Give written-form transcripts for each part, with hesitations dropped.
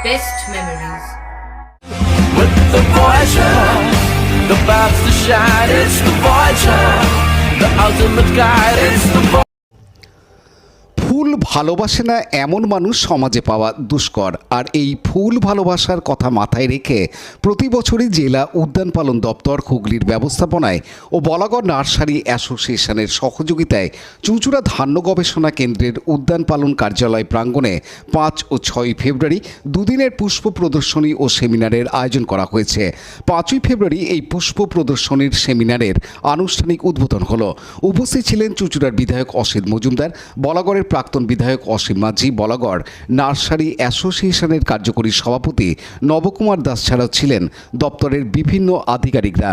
best memories. With the Voyager, the path to shine, it's the Voyager, the ultimate guide, it's the Voyager. ফুল ভালোবাসে না এমন মানুষ সমাজে পাওয়া দুষ্কর। আর এই ফুল ভালোবাসার কথা মাথায় রেখে প্রতি বছরই জেলা উদ্যান পালন দপ্তর হুগলির ব্যবস্থাপনায় ও বলাগড় নার্সারি অ্যাসোসিয়েশনের সহযোগিতায় চুঁচুড়া ধান্য গবেষণা কেন্দ্রের উদ্যান পালন কার্যালয় প্রাঙ্গণে 5 ও 6 ফেব্রুয়ারি দুদিনের পুষ্প প্রদর্শনী ও সেমিনারের আয়োজন করা হয়েছে। 5ই ফেব্রুয়ারি এই পুষ্প প্রদর্শনীর সেমিনারের আনুষ্ঠানিক উদ্বোধন হলো। উপস্থিত ছিলেন চুঁচুড়ার বিধায়ক অসিত মজুমদার, বলাগড়ের প্রাক্তন বিধায়ক অসীম মাঝি, বলাগড় নার্সারি অ্যাসোসিয়েশনের কার্যকরী সভাপতি নবকুমার দাস ছাড়াও ছিলেন দপ্তরের বিভিন্ন আধিকারিকরা।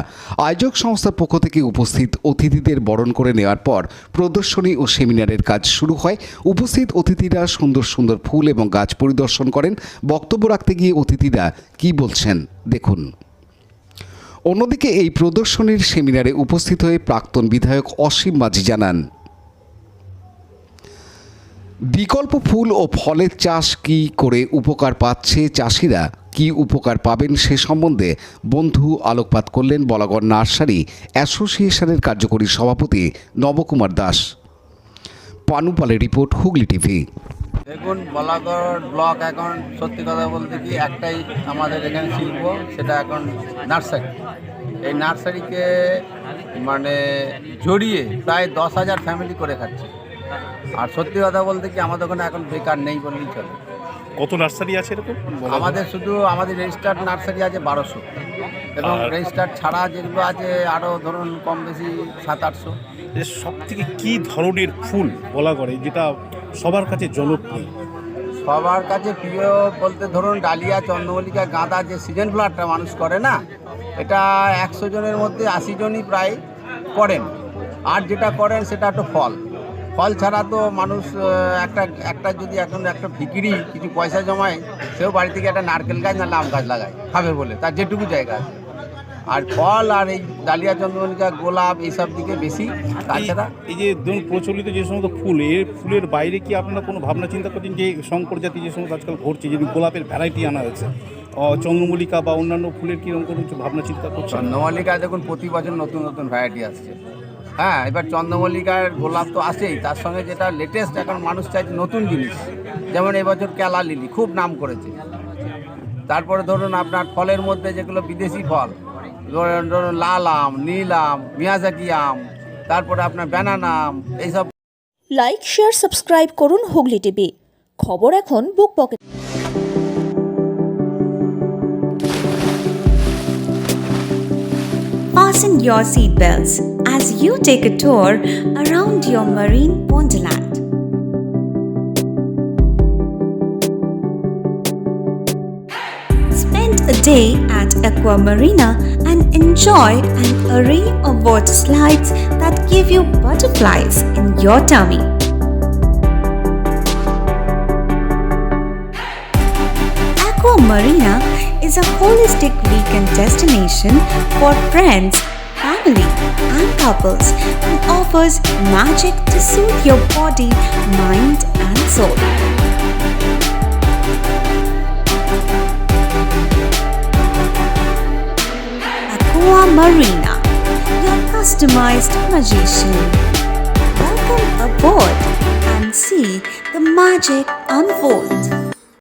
আয়োজক সংস্থার পক্ষ থেকে উপস্থিত অতিথিদের বরণ করে নেওয়ার পর প্রদর্শনী ও সেমিনারের কাজ শুরু হয়। উপস্থিত অতিথিরা সুন্দর সুন্দর ফুল এবং গাছ পরিদর্শন করেন। বক্তব্য রাখতে গিয়ে অতিথিরা কী বলছেন দেখুন। অন্যদিকে এই প্রদর্শনীর সেমিনারে উপস্থিত হয়ে প্রাক্তন বিধায়ক অসীম মাঝি জানান, বিকল্প ফুল ও ফলের চাষ কী করে উপকার পাচ্ছে চাষিরা, কি উপকার পাবেন সে সম্বন্ধে বন্ধু আলোকপাত করলেন বলাগড় নার্সারি অ্যাসোসিয়েশনের কার্যকরী সভাপতি নবকুমার দাস। পানুপালের রিপোর্ট, হুগলি টিভি। দেখুন, বলাগড় ব্লক এখন সত্যি কথা বলতে কি একটাই আমাদের এখানে শিল্প, সেটা এখন নার্সারি। এই নার্সারিকে মানে জড়িয়ে প্রায় 10,000 ফ্যামিলি করে খাচ্ছে। আর সত্যি কথা বলতে কি আমাদের ওখানে এখন বেকার নেই বললেই চলে। কত নার্সারি আছে এরকম? আমাদের রেজিস্টার্ড নার্সারি আছে 1200, এবং রেজিস্টার্ড ছাড়া যেগুলো আছে আরও ধরুন কম বেশি 700-800। সব থেকে কী ধরনের ফুল বলা করে যেটা সবার কাছে জনপ্রিয়? সবার কাছে প্রিয় বলতে ধরুন ডালিয়া, চন্দ্রমল্লিকা, গাঁদা, যে সিজন ফ্লাওয়ারটা মানুষ করে না, এটা 100 জনের মধ্যে 80 জনই প্রায় করেন। আর যেটা করেন সেটা একটু ফল ছাড়া তো মানুষ একটা যদি এখন একটা ভিকিরি কিছু পয়সা জমায়, সেও বাড়ি থেকে একটা নারকেল গাছ না আম গাছ লাগায় খাবে বলে, তার যেটুকু জায়গা আছে। আর ফল আর এই ডালিয়া, চন্দ্রমল্লিকা, গোলাপ এইসব দিকে বেশি। তাছাড়া এই যে ধরুন প্রচলিত যে সমস্ত ফুল, এর ফুলের বাইরে কি আপনারা কোনো ভাবনা চিন্তা করছেন যে শঙ্কর জাতি যে সমস্ত আজকাল ঘটছে, যদি গোলাপের ভ্যারাইটি আনা হয়েছে, চন্দ্রমল্লিকা বা অন্যান্য ফুলের কীরকম কোনো কিছু ভাবনা চিন্তা করছেন? চন্দ্রমল্লিকা দেখুন প্রতি বছর নতুন নতুন ভ্যারাইটি আসছে। হ্যাঁ, এবার চন্দ্রমল্লিকার গোলাপ তো আসেই, তার সঙ্গে যেটা লেটেস্ট এখন মানুষ চাইছে নতুন জিনিস, যেমন এবছর ক্যালা লিলি খুব নাম করেছে। তারপরে ধরুন আপনার ফলের মধ্যে যেগুলো বিদেশি ফল, ধরুন লাল আম, নীল আম, মিয়াজাকি আম, তারপরে আপনার ব্যানানা আম, এইসব। লাইক, শেয়ার, সাবস্ক্রাইব করুন হুগলি টিভি। খবর এখন বুক pocket. Fasten your seatbelts as you take a tour around your marine wonderland. Spend a day at Aqua Marina and enjoy an array of water slides that give you butterflies in your tummy. Aqua Marina is a holistic weekend destination for friends, family, and couples and offers magic to soothe your body, mind, and soul. Aqua Marina, your customized magician. Welcome aboard and see the magic unfold.